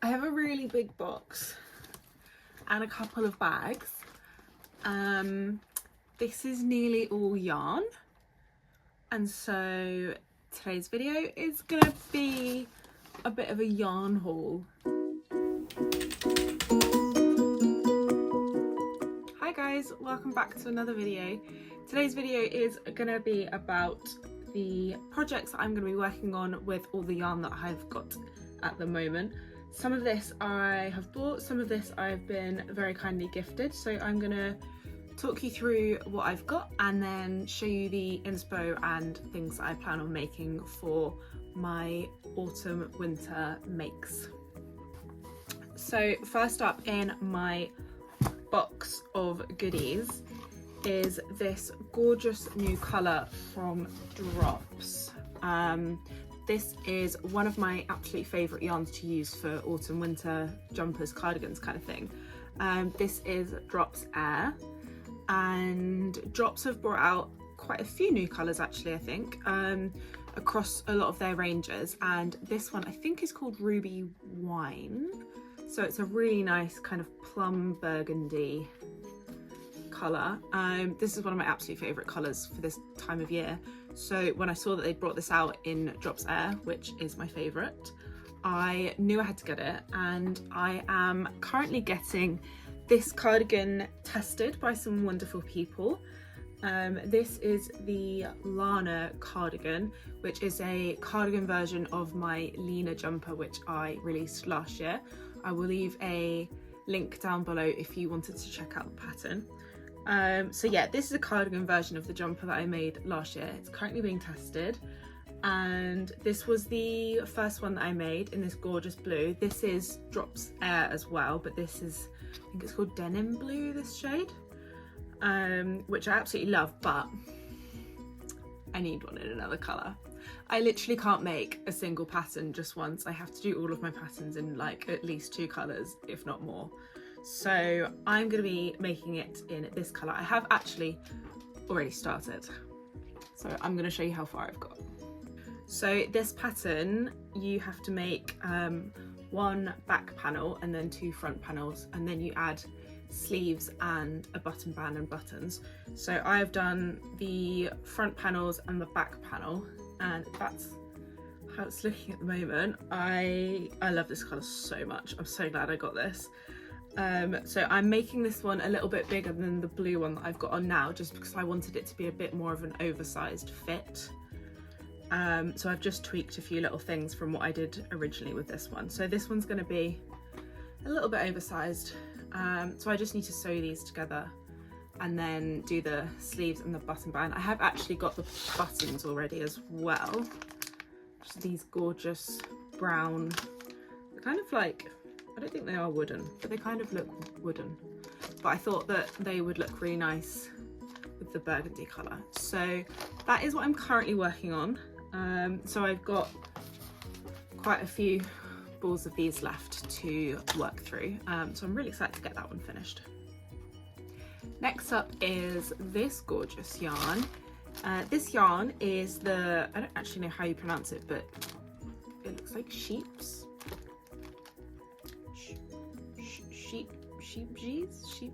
I have a really big box and a couple of bags. This is nearly all yarn, and so today's video is gonna be a bit of a yarn haul. Hi guys, welcome back to another video. Today's video is gonna be about the projects that I'm gonna be working on with all the yarn that I've got at the moment. Some of this I have bought, some of this I've been very kindly gifted, so I'm gonna talk you through what I've got and then show you the inspo and things that I plan on making for my autumn winter makes. So first up in my box of goodies is this gorgeous new colour from Drops. This is one of my absolute favourite yarns to use for autumn winter jumpers, cardigans kind of thing. This is Drops Air, and Drops have brought out quite a few new colours actually, I think, across a lot of their ranges, and this one I think is called Ruby Wine. So it's a really nice kind of plum burgundy colour. This is one of my absolute favourite colours for this time of year. So when I saw that they brought this out in Drops Air, which is my favourite, I knew I had to get it, and I am currently getting this cardigan tested by some wonderful people. This is the Lana cardigan, which is a cardigan version of my Lena jumper, which I released last year. I will leave a link down below if you wanted to check out the pattern. So yeah, this is a cardigan version of the jumper that I made last year. It's currently being tested, and this was the first one that I made in this gorgeous blue. This is Drops Air as well, but this is, I think it's called Denim Blue, this shade, which I absolutely love, but I need one in another colour. I literally can't make a single pattern just once. I have to do all of my patterns in like at least 2 colours, if not more. So I'm going to be making it in this colour. I have actually already started, so I'm going to show you how far I've got. So this pattern, you have to make 1 back panel and then 2 front panels, and then you add sleeves and a button band and buttons. So I've done the front panels and the back panel, and that's how it's looking at the moment. I love this colour so much. I'm so glad I got this. So I'm making this one a little bit bigger than the blue one that I've got on now, just because I wanted it to be a bit more of an oversized fit. So I've just tweaked a few little things from what I did originally with this one. So this one's going to be a little bit oversized. So I just need to sew these together and then do the sleeves and the button band. I have actually got the buttons already as well. Just these gorgeous brown, they're kind of like, I don't think they are wooden, but they kind of look wooden. But I thought that they would look really nice with the burgundy colour. So that is what I'm currently working on. So I've got quite a few balls of these left to work through. So I'm really excited to get that one finished. Next up is this gorgeous yarn. This yarn is the, I don't actually know how you pronounce it, but it looks like Scheepjes. Sheep.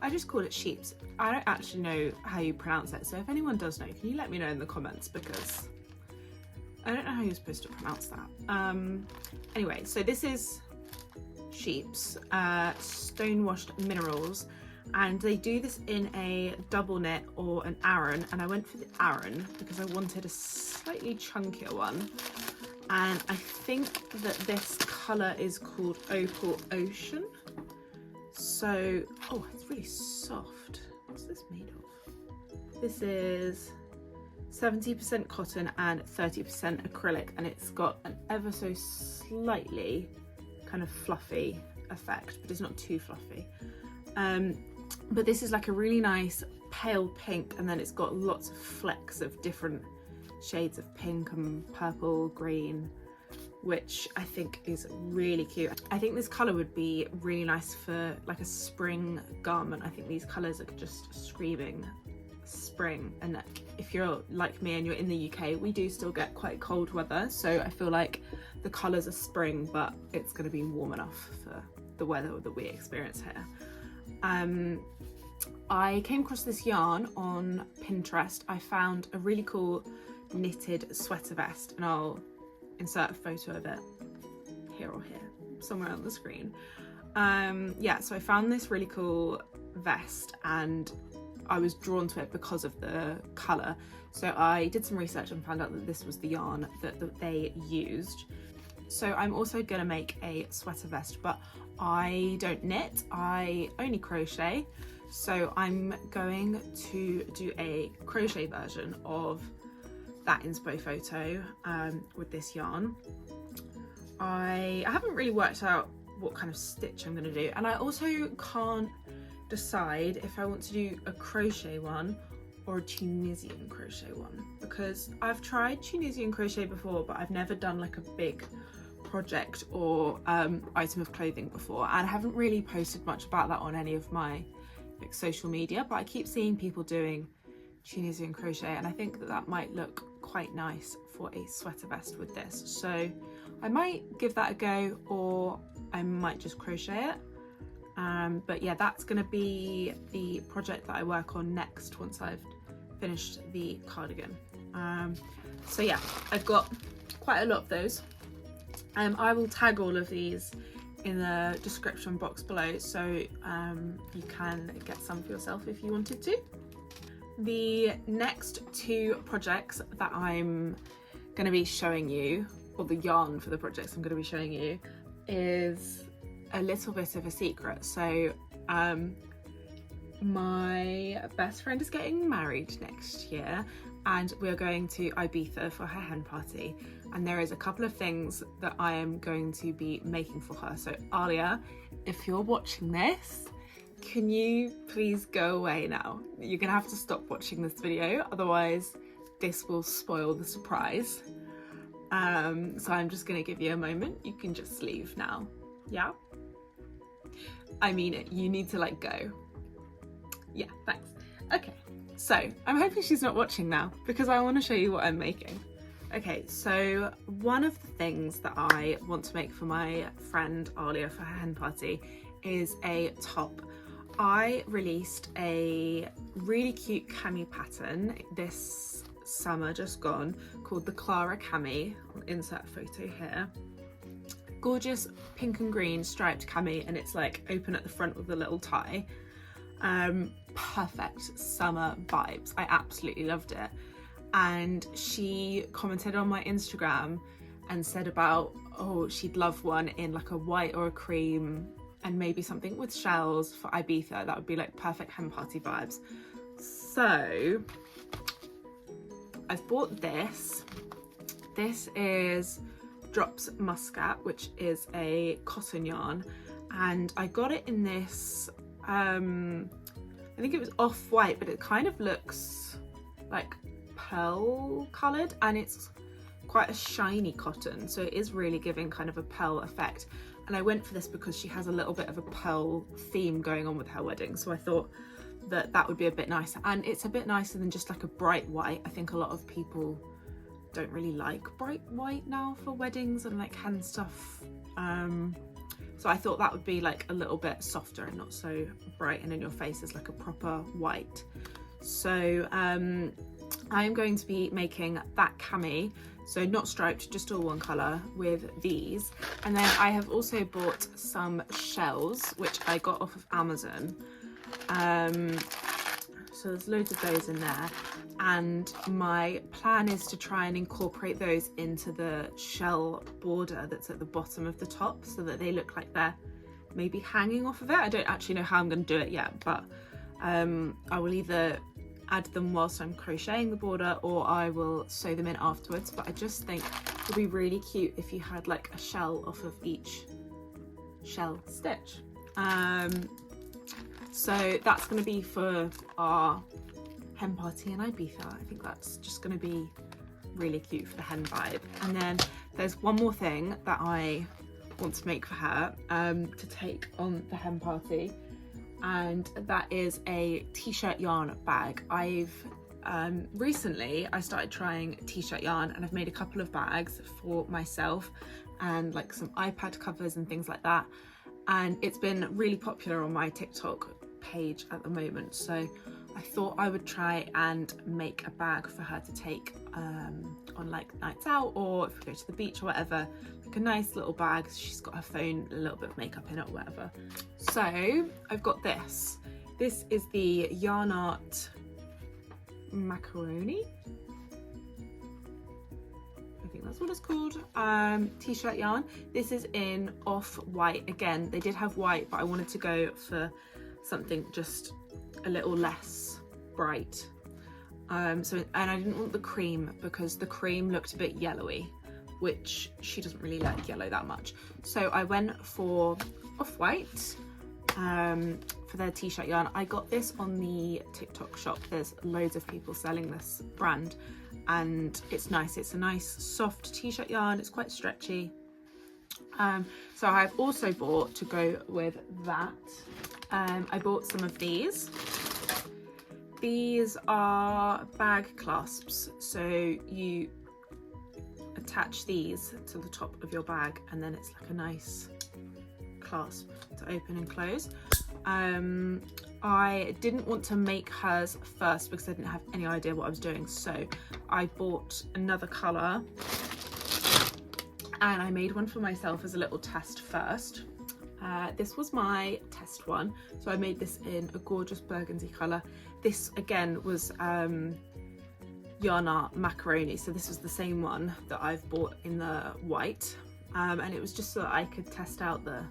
I just call it Scheepjes. I don't actually know how you pronounce it, so if anyone does know, can you let me know in the comments, because I don't know how you're supposed to pronounce that. Anyway, so this is Scheepjes, Stonewashed Minerals, and they do this in a double knit or an Aran, and I went for the Aran because I wanted a slightly chunkier one. And I think that this colour is called Opal Ocean. So, oh, it's really soft. What's this made of? This is 70% cotton and 30% acrylic, and it's got an ever so slightly kind of fluffy effect, but it's not too fluffy. But this is like a really nice pale pink, and then it's got lots of flecks of different shades of pink and purple, green, which I think is really cute. I think this colour would be really nice for like a spring garment. I think these colours are just screaming spring, and if you're like me and you're in the UK, we do still get quite cold weather, so I feel like the colours are spring, but it's going to be warm enough for the weather that we experience here. I came across this yarn on Pinterest. I found a really cool knitted sweater vest, and I'll insert a photo of it here or here, somewhere on the screen. Yeah, so I found this really cool vest and I was drawn to it because of the colour. So I did some research and found out that this was the yarn that they used. So I'm also going to make a sweater vest, but I don't knit, I only crochet. So I'm going to do a crochet version of that inspo photo with this yarn. I haven't really worked out what kind of stitch I'm going to do, and I also can't decide if I want to do a crochet one or a Tunisian crochet one, because I've tried Tunisian crochet before, but I've never done like a big project or item of clothing before, and I haven't really posted much about that on any of my like social media, but I keep seeing people doing Tunisian crochet, and I think that that might look quite nice for a sweater vest with this. So I might give that a go, or I might just crochet it. But yeah, that's going to be the project that I work on next once I've finished the cardigan. So yeah, I've got quite a lot of those. I will tag all of these in the description box below, so you can get some for yourself if you wanted to. The next two projects that I'm going to be showing you, or the yarn for the projects I'm going to be showing you, is a little bit of a secret. So my best friend is getting married next year, and we're going to Ibiza for her hen party, and there is a couple of things that I am going to be making for her. So Alia, if you're watching this, can you please go away now? You're gonna have to stop watching this video, otherwise this will spoil the surprise. So I'm just gonna give you a moment. You can just leave now. Yeah? I mean it, you need to like go. Yeah, thanks. Okay, so I'm hoping she's not watching now because I want to show you what I'm making. Okay, so one of the things that I want to make for my friend Alia for her hen party is a top. I released a really cute cami pattern this summer just gone called the Clara Cami. I'll insert a photo here. Gorgeous pink and green striped cami, and it's like open at the front with a little tie. Perfect summer vibes. I absolutely loved it. And she commented on my Instagram and said about, oh, she'd love one in like a white or a cream and maybe something with shells for Ibiza. That would be like perfect hen party vibes. So I've bought this. This is Drops Muskat, which is a cotton yarn, and I got it in this I think it was off-white, but it kind of looks like pearl coloured, and it's quite a shiny cotton, so it is really giving kind of a pearl effect. And I went for this because she has a little bit of a pearl theme going on with her wedding, so I thought that that would be a bit nicer, and it's a bit nicer than just like a bright white. I think a lot of people don't really like bright white now for weddings and like hen stuff, so I thought that would be like a little bit softer and not so bright and in your face as like a proper white. So I'm going to be making that cami, so not striped, just all one colour, with these. And then I have also bought some shells, which I got off of Amazon. So there's loads of those in there, and my plan is to try and incorporate those into the shell border that's at the bottom of the top, so that they look like they're maybe hanging off of it. I don't actually know how I'm going to do it yet, but I will either add them whilst I'm crocheting the border, or I will sew them in afterwards. But I just think it would be really cute if you had like a shell off of each shell stitch. So that's going to be for our hen party in Ibiza. I think that's just going to be really cute for the hen vibe. And then there's one more thing that I want to make for her to take on the hen party, and that is a t-shirt yarn bag. I've recently I started trying t-shirt yarn, and I've made a couple of bags for myself and like some iPad covers and things like that, and it's been really popular on my TikTok page at the moment, so I thought I would try and make a bag for her to take on like nights out, or if we go to the beach or whatever, like a nice little bag. She's got her phone, a little bit of makeup in it or whatever. So I've got this. This is the Yarn Art Macaroni, I think that's what it's called, t-shirt yarn. This is in off-white. Again, they did have white, but I wanted to go for something just a little less bright. And I didn't want the cream because the cream looked a bit yellowy, which she doesn't really like yellow that much. So I went for off-white for their t-shirt yarn. I got this on the TikTok shop. There's loads of people selling this brand, and it's nice. It's a nice soft t-shirt yarn. It's quite stretchy. So I've also bought, to go with that, I bought some of these. These are bag clasps, so you attach these to the top of your bag, and then it's like a nice clasp to open and close. I didn't want to make hers first because I didn't have any idea what I was doing, so I bought another colour and I made one for myself as a little test first. This was my test one, so I made this in a gorgeous burgundy colour. This again was Yarn Art Macaroni, so this was the same one that I've bought in the white, and it was just so that I could test out the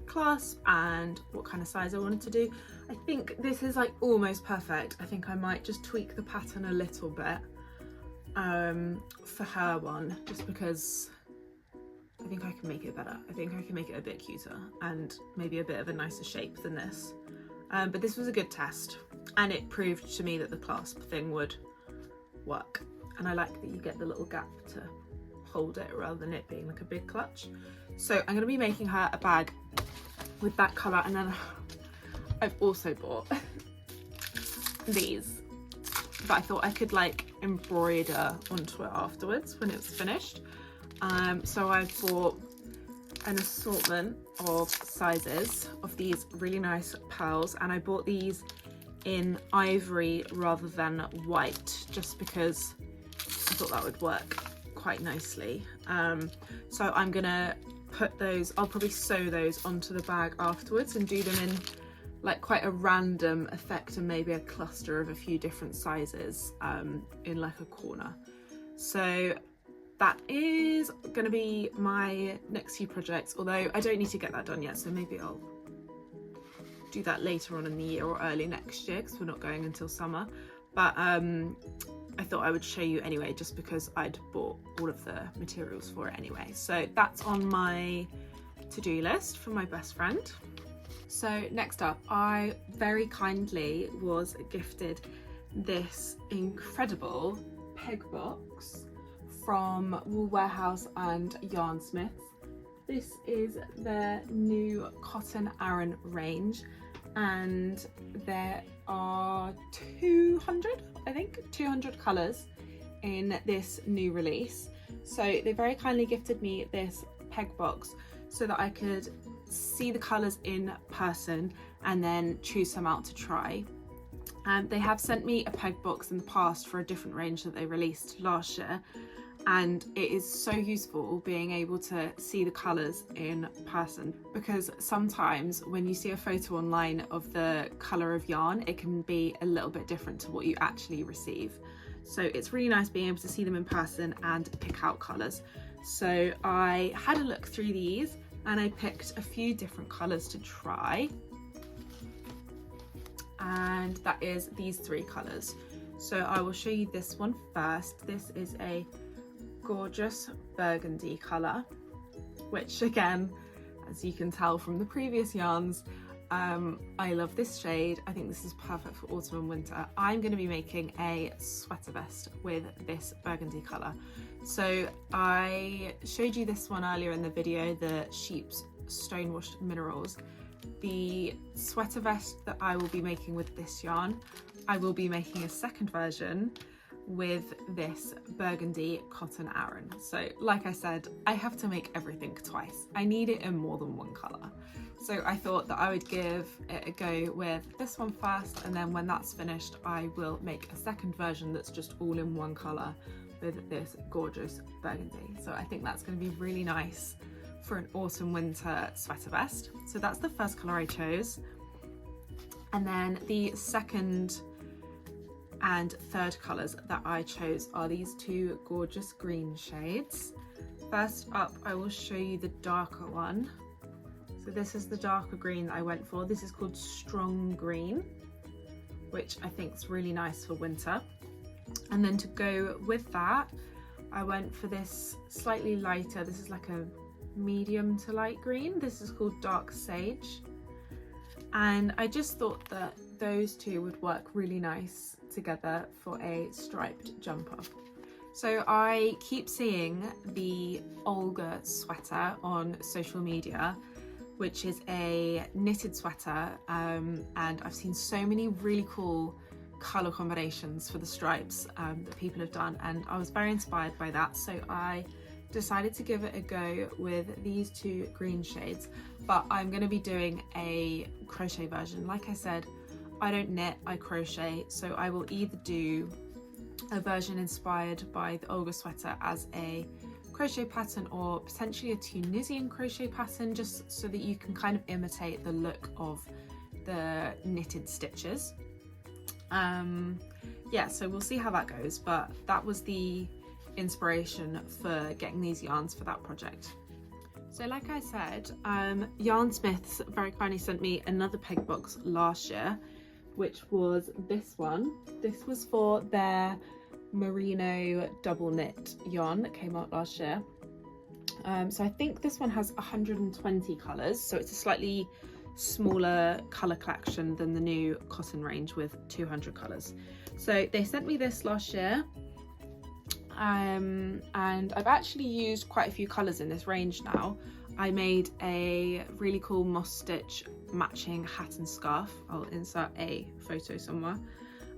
clasp and what kind of size I wanted to do. I think this is like almost perfect. I think I might just tweak the pattern a little bit for her one, just because I think I can make it better. I think I can make it a bit cuter and maybe a bit of a nicer shape than this. But this was a good test, and it proved to me that the clasp thing would work. And I like that you get the little gap to hold it rather than it being like a big clutch. So I'm going to be making her a bag with that colour, and then I've also bought these, but I thought I could like embroider onto it afterwards when it's finished. So I've bought an assortment of sizes of these really nice pearls, and I bought these in ivory rather than white just because I thought that would work quite nicely. So I'm gonna put those, I'll probably sew those onto the bag afterwards and do them in like quite a random effect, and maybe a cluster of a few different sizes in like a corner. So that is going to be my next few projects, although I don't need to get that done yet, so maybe I'll do that later on in the year or early next year because we're not going until summer. But I thought I would show you anyway, just because I'd bought all of the materials for it anyway. So that's on my to-do list for my best friend. So next up, I very kindly was gifted this incredible peg box from Wool Warehouse and Yarnsmiths. This is their new cotton Aran range, and there are 200, I think, 200 colours in this new release. So they very kindly gifted me this peg box so that I could see the colours in person and then choose some out to try. They have sent me a peg box in the past for a different range that they released last year, and it is so useful being able to see the colours in person, because sometimes when you see a photo online of the colour of yarn, it can be a little bit different to what you actually receive. So it's really nice being able to see them in person and pick out colours. So I had a look through these and I picked a few different colours to try, and that is these three colours. So I will show you this one first. This is a gorgeous burgundy colour, which again, as you can tell from the previous yarns, I love this shade. I think this is perfect for autumn and winter. I'm going to be making a sweater vest with this burgundy colour. So I showed you this one earlier in the video, the Scheepjes Stonewashed Minerals. The sweater vest that I will be making with this yarn, I will be making a second version with this Burgundy cotton Aran. So like I said, I have to make everything twice. I need it in more than one colour. So I thought that I would give it a go with this one first, and then when that's finished, I will make a second version that's just all in one colour with this gorgeous burgundy. So I think that's going to be really nice for an autumn winter sweater vest. So that's the first colour I chose. And then the second and third colours that I chose are these two gorgeous green shades. First up, I will show you the darker one. So this is the darker green that I went for. This is called Strong Green, which I think is really nice for winter. And then to go with that, I went for this slightly lighter, this is like a medium to light green. This is called Dark Sage. And I just thought that those two would work really nice together for a striped jumper. So I keep seeing the Olga sweater on social media, which is a knitted sweater, and I've seen so many really cool colour combinations for the stripes that people have done, and I was very inspired by that, so I decided to give it a go with these two green shades. But I'm going to be doing a crochet version. Like I said, I don't knit, I crochet, so I will either do a version inspired by the Olga sweater as a crochet pattern, or potentially a Tunisian crochet pattern, just so that you can kind of imitate the look of the knitted stitches. Yeah, so we'll see how that goes, but that was the inspiration for getting these yarns for that project. So like I said, Yarnsmiths very kindly sent me another peg box last year, which was this one. This was for their Merino double knit yarn that came out last year. So I think this one has 120 colours, so it's a slightly smaller colour collection than the new cotton range with 200 colours. So they sent me this last year, and I've actually used quite a few colours in this range now. I made a really cool moss stitch matching hat and scarf. I'll insert a photo somewhere.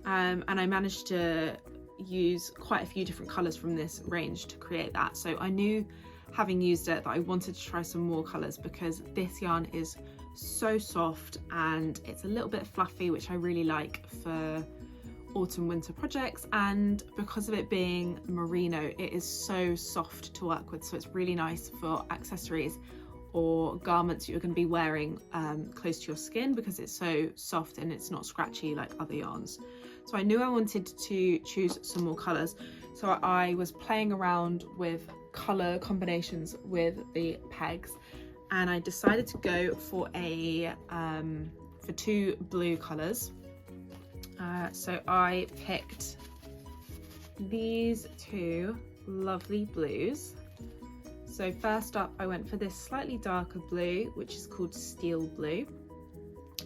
And I managed to use quite a few different colours from this range to create that. So I knew, having used it, that I wanted to try some more colours, because this yarn is so soft and it's a little bit fluffy, which I really like for autumn winter projects, and because of it being merino, it is so soft to work with, so it's really nice for accessories or garments you're going to be wearing close to your skin, because it's so soft and it's not scratchy like other yarns. So I knew I wanted to choose some more colours, so I was playing around with colour combinations with the pegs, and I decided to go for for two blue colours. So I picked these two lovely blues. So first up, I went for this slightly darker blue, which is called Steel Blue.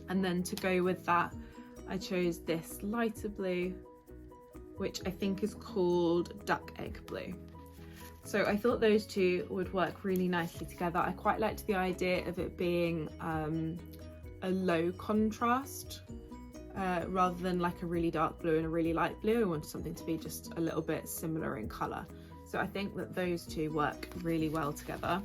And then to go with that, I chose this lighter blue, which I think is called Duck Egg Blue. So I thought those two would work really nicely together. I quite liked the idea of it being a low contrast, rather than like a really dark blue and a really light blue. I wanted something to be just a little bit similar in colour. So I think that those two work really well together.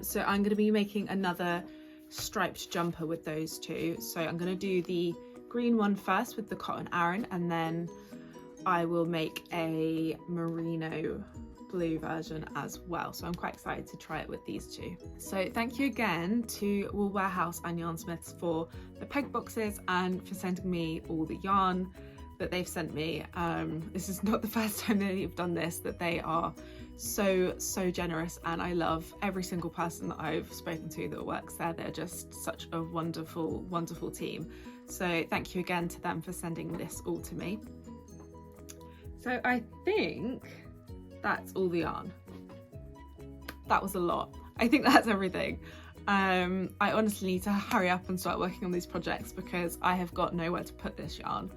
So I'm going to be making another striped jumper with those two. So I'm going to do the green one first with the cotton Aran, and then I will make a merino blue version as well. So I'm quite excited to try it with these two. So thank you again to Wool Warehouse and Yarnsmiths for the peg boxes and for sending me all the yarn that they've sent me. This is not the first time they've done this, that they are so generous, and I love every single person that I've spoken to that works there. They're just such a wonderful team. So thank you again to them for sending this all to me. So I think that's all the yarn. That was a lot. I think that's everything. I honestly need to hurry up and start working on these projects, because I have got nowhere to put this yarn.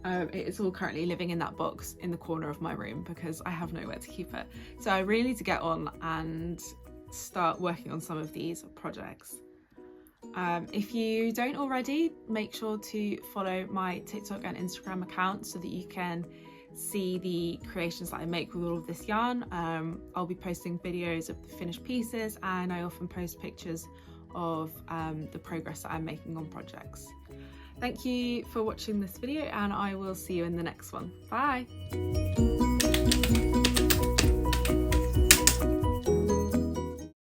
It is all currently living in that box in the corner of my room because I have nowhere to keep it. So I really need to get on and start working on some of these projects. If you don't already, make sure to follow my TikTok and Instagram account so that you can see the creations that I make with all of this yarn. I'll be posting videos of the finished pieces, and I often post pictures of the progress that I'm making on projects. Thank you for watching this video, and I will see you in the next one. Bye!